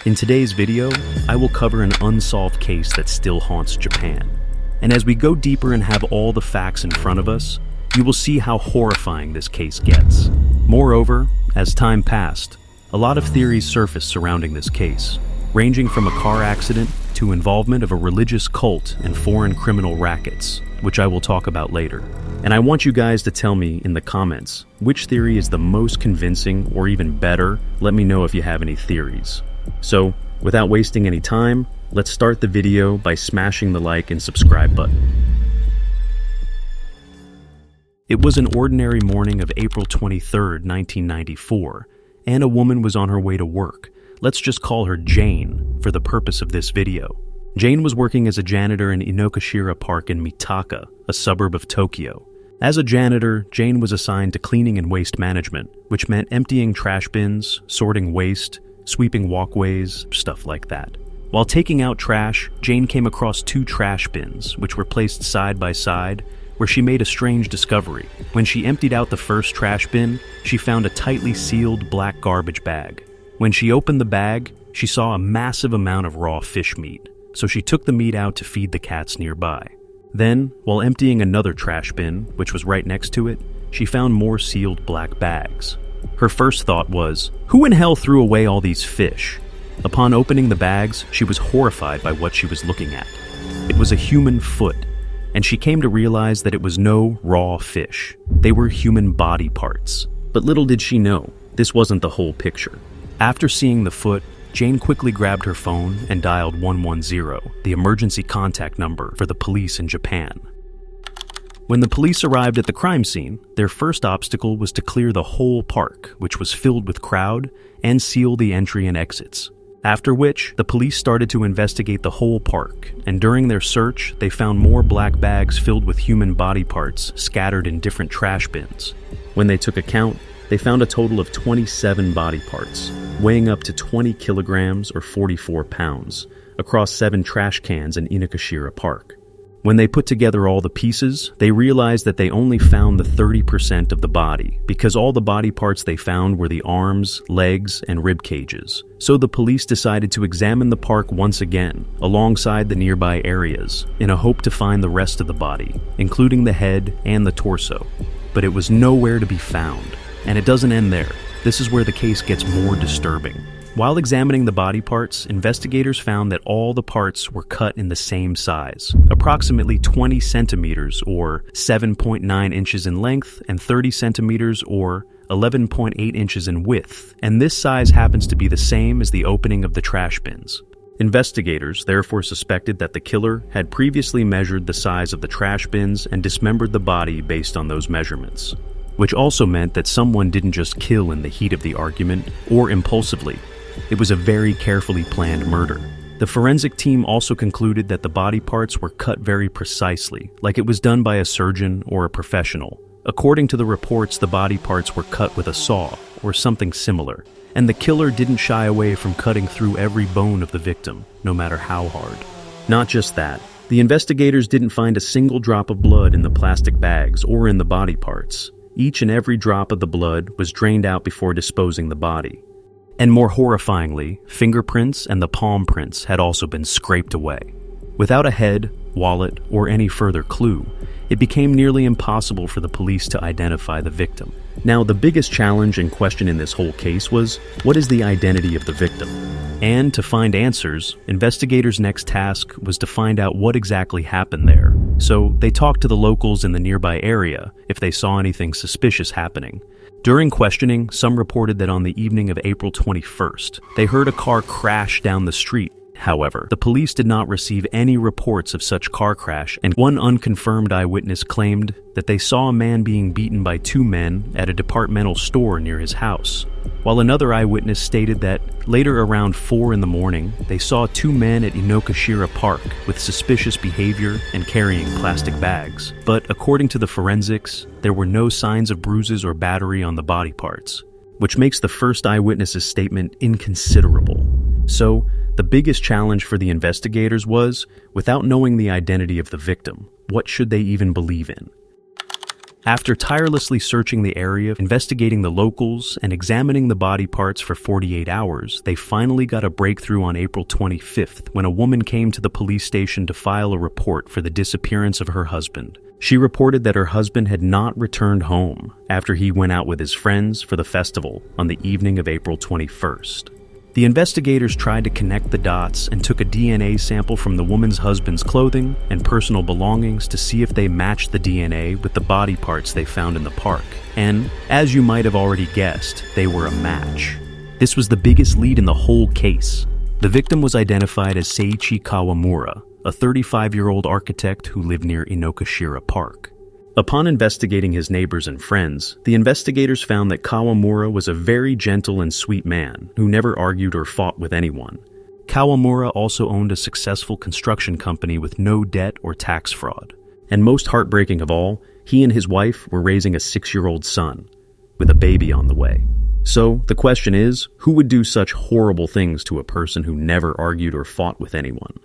In today's video, I will cover an unsolved case that still haunts Japan. And as we go deeper and have all the facts in front of us, you will see how horrifying this case gets. Moreover, as time passed, a lot of theories surfaced surrounding this case, ranging from a car accident to involvement of a religious cult and foreign criminal rackets, which I will talk about later. And I want you guys to tell me in the comments which theory is the most convincing, or even better, let me know if you have any theories. So, without wasting any time, let's start the video by smashing the like and subscribe button. It was an ordinary morning of April 23rd, 1994, and a woman was on her way to work. Let's just call her Jane for the purpose of this video. Jane was working as a janitor in Inokashira Park in Mitaka, a suburb of Tokyo. As a janitor, Jane was assigned to cleaning and waste management, which meant emptying trash bins, sorting waste, sweeping walkways, stuff like that. While taking out trash, Jane came across two trash bins, which were placed side by side, where she made a strange discovery. When she emptied out the first trash bin, she found a tightly sealed black garbage bag. When she opened the bag, she saw a massive amount of raw fish meat, so she took the meat out to feed the cats nearby. Then, while emptying another trash bin, which was right next to it, she found more sealed black bags. Her first thought was, who in hell threw away all these fish? Upon opening the bags, she was horrified by what she was looking at. It was a human foot, and she came to realize that it was no raw fish. They were human body parts. But little did she know, this wasn't the whole picture. After seeing the foot, Jane quickly grabbed her phone and dialed 110, the emergency contact number for the police in Japan. When the police arrived at the crime scene, their first obstacle was to clear the whole park, which was filled with crowd, and seal the entry and exits. After which, the police started to investigate the whole park, and during their search, they found more black bags filled with human body parts scattered in different trash bins. When they took a count, they found a total of 27 body parts, weighing up to 20 kilograms or 44 pounds, across 7 trash cans in Inokashira Park. When they put together all the pieces, they realized that they only found the 30% of the body, because all the body parts they found were the arms, legs, and rib cages. So the police decided to examine the park once again, alongside the nearby areas, in a hope to find the rest of the body, including the head and the torso. But it was nowhere to be found. And it doesn't end there. This is where the case gets more disturbing. While examining the body parts, investigators found that all the parts were cut in the same size, approximately 20 centimeters or 7.9 inches in length and 30 centimeters or 11.8 inches in width, and this size happens to be the same as the opening of the trash bins. Investigators therefore suspected that the killer had previously measured the size of the trash bins and dismembered the body based on those measurements, which also meant that someone didn't just kill in the heat of the argument or impulsively. It was a very carefully planned murder. The forensic team also concluded that the body parts were cut very precisely, like it was done by a surgeon or a professional. According to the reports, the body parts were cut with a saw or something similar, and the killer didn't shy away from cutting through every bone of the victim, no matter how hard. Not just that, the investigators didn't find a single drop of blood in the plastic bags or in the body parts. Each and every drop of the blood was drained out before disposing the body. And more horrifyingly, fingerprints and the palm prints had also been scraped away. Without a head, wallet, or any further clue, it became nearly impossible for the police to identify the victim. Now, the biggest challenge and question in this whole case was, what is the identity of the victim? And to find answers, investigators' next task was to find out what exactly happened there. So they talked to the locals in the nearby area if they saw anything suspicious happening. During questioning, some reported that on the evening of April 21st, they heard a car crash down the street. However, the police did not receive any reports of such car crash, and one unconfirmed eyewitness claimed that they saw a man being beaten by 2 men at a departmental store near his house, while another eyewitness stated that later around 4 in the morning, they saw 2 men at Inokashira Park with suspicious behavior and carrying plastic bags. But according to the forensics, there were no signs of bruises or battery on the body parts, which makes the first eyewitness's statement inconsiderable. So, the biggest challenge for the investigators was, without knowing the identity of the victim, what should they even believe in? After tirelessly searching the area, investigating the locals, and examining the body parts for 48 hours, they finally got a breakthrough on April 25th when a woman came to the police station to file a report for the disappearance of her husband. She reported that her husband had not returned home after he went out with his friends for the festival on the evening of April 21st. The investigators tried to connect the dots and took a DNA sample from the woman's husband's clothing and personal belongings to see if they matched the DNA with the body parts they found in the park. And, as you might have already guessed, they were a match. This was the biggest lead in the whole case. The victim was identified as Seiichi Kawamura, a 35-year-old architect who lived near Inokashira Park. Upon investigating his neighbors and friends, the investigators found that Kawamura was a very gentle and sweet man who never argued or fought with anyone. Kawamura also owned a successful construction company with no debt or tax fraud. And most heartbreaking of all, he and his wife were raising a 6-year-old son, with a baby on the way. So, the question is, who would do such horrible things to a person who never argued or fought with anyone?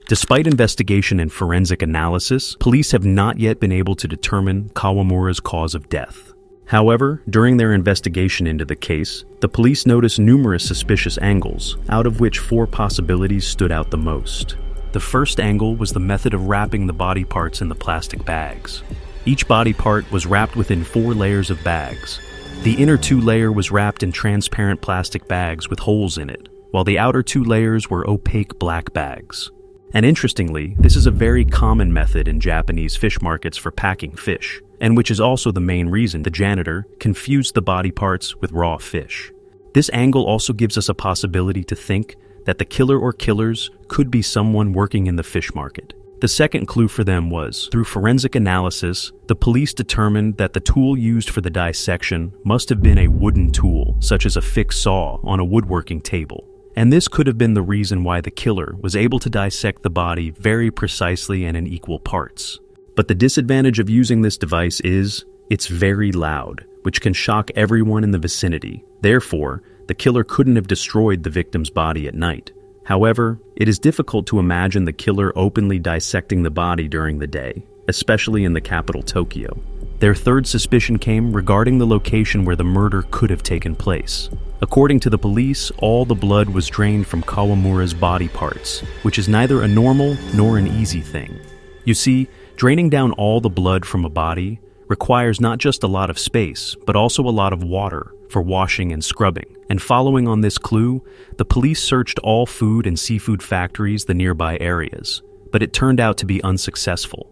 Despite investigation and forensic analysis, police have not yet been able to determine Kawamura's cause of death. However, during their investigation into the case, the police noticed numerous suspicious angles, out of which 4 possibilities stood out the most. The first angle was the method of wrapping the body parts in the plastic bags. Each body part was wrapped within 4 layers of bags. The inner 2 layer was wrapped in transparent plastic bags with holes in it, while the outer 2 layers were opaque black bags. And interestingly, this is a very common method in Japanese fish markets for packing fish, and which is also the main reason the janitor confused the body parts with raw fish. This angle also gives us a possibility to think that the killer or killers could be someone working in the fish market. The second clue for them was, through forensic analysis, the police determined that the tool used for the dissection must have been a wooden tool, such as a fixed saw on a woodworking table. And this could have been the reason why the killer was able to dissect the body very precisely and in equal parts. But the disadvantage of using this device is, it's very loud, which can shock everyone in the vicinity. Therefore, the killer couldn't have destroyed the victim's body at night. However, it is difficult to imagine the killer openly dissecting the body during the day, especially in the capital Tokyo. Their third suspicion came regarding the location where the murder could have taken place. According to the police, all the blood was drained from Kawamura's body parts, which is neither a normal nor an easy thing. You see, draining down all the blood from a body requires not just a lot of space, but also a lot of water for washing and scrubbing. And following on this clue, the police searched all food and seafood factories the nearby areas, but it turned out to be unsuccessful.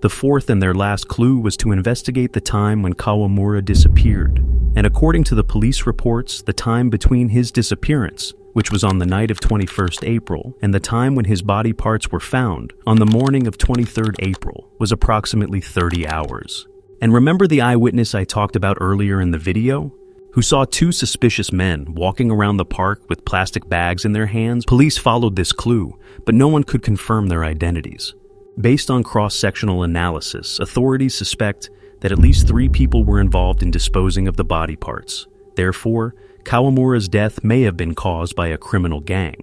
The fourth and their last clue was to investigate the time when Kawamura disappeared. And according to the police reports, the time between his disappearance, which was on the night of 21st April, and the time when his body parts were found, on the morning of 23rd April, was approximately 30 hours. And remember the eyewitness I talked about earlier in the video, who saw 2 suspicious men walking around the park with plastic bags in their hands? Police followed this clue, but no one could confirm their identities. Based on cross-sectional analysis, authorities suspect that at least 3 people were involved in disposing of the body parts. Therefore, Kawamura's death may have been caused by a criminal gang.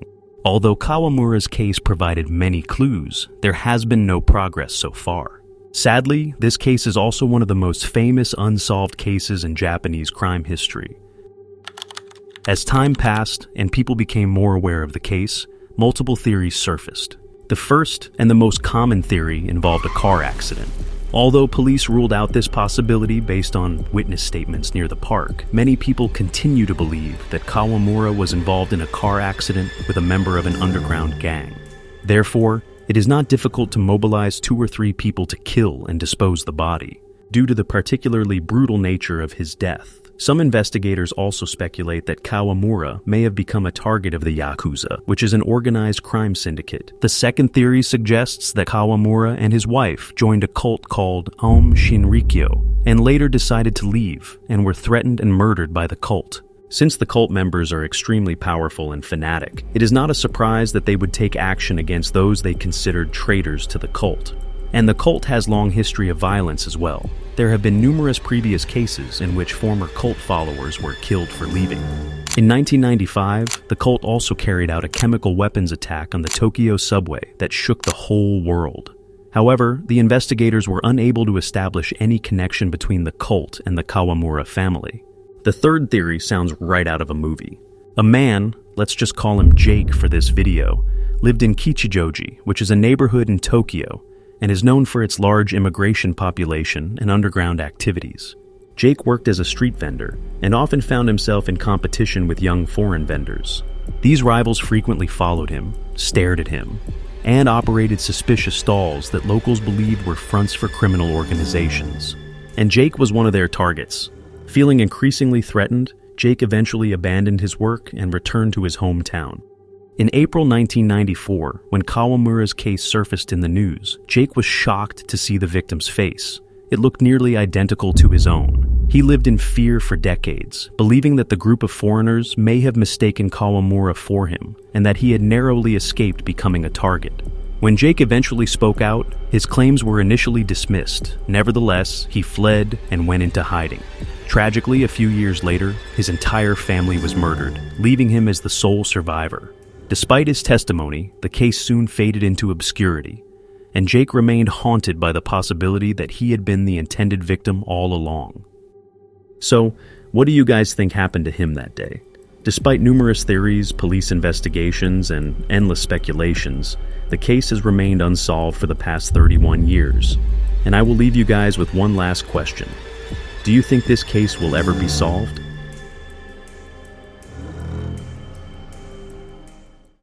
Although Kawamura's case provided many clues, there has been no progress so far. Sadly, this case is also one of the most famous unsolved cases in Japanese crime history. As time passed and people became more aware of the case, multiple theories surfaced. The first and the most common theory involved a car accident. Although police ruled out this possibility based on witness statements near the park, many people continue to believe that Kawamura was involved in a car accident with a member of an underground gang. Therefore, it is not difficult to mobilize 2 or 3 people to kill and dispose the body, due to the particularly brutal nature of his death. Some investigators also speculate that Kawamura may have become a target of the Yakuza, which is an organized crime syndicate. The second theory suggests that Kawamura and his wife joined a cult called Aum Shinrikyo, and later decided to leave, and were threatened and murdered by the cult. Since the cult members are extremely powerful and fanatic, it is not a surprise that they would take action against those they considered traitors to the cult. And the cult has long history of violence as well. There have been numerous previous cases in which former cult followers were killed for leaving. In 1995, the cult also carried out a chemical weapons attack on the Tokyo subway that shook the whole world. However, the investigators were unable to establish any connection between the cult and the Kawamura family. The third theory sounds right out of a movie. A man, let's just call him Jake for this video, lived in Kichijōji, which is a neighborhood in Tokyo, and is known for its large immigration population and underground activities. Jake worked as a street vendor and often found himself in competition with young foreign vendors. These rivals frequently followed him, stared at him, and operated suspicious stalls that locals believed were fronts for criminal organizations. And Jake was one of their targets. Feeling increasingly threatened, Jake eventually abandoned his work and returned to his hometown. In April 1994, when Kawamura's case surfaced in the news, Jake was shocked to see the victim's face. It looked nearly identical to his own. He lived in fear for decades, believing that the group of foreigners may have mistaken Kawamura for him, and that he had narrowly escaped becoming a target. When Jake eventually spoke out, his claims were initially dismissed. Nevertheless, he fled and went into hiding. Tragically, a few years later, his entire family was murdered, leaving him as the sole survivor. Despite his testimony, the case soon faded into obscurity, and Jake remained haunted by the possibility that he had been the intended victim all along. So, what do you guys think happened to him that day? Despite numerous theories, police investigations, and endless speculations, the case has remained unsolved for the past 31 years. And I will leave you guys with one last question. Do you think this case will ever be solved?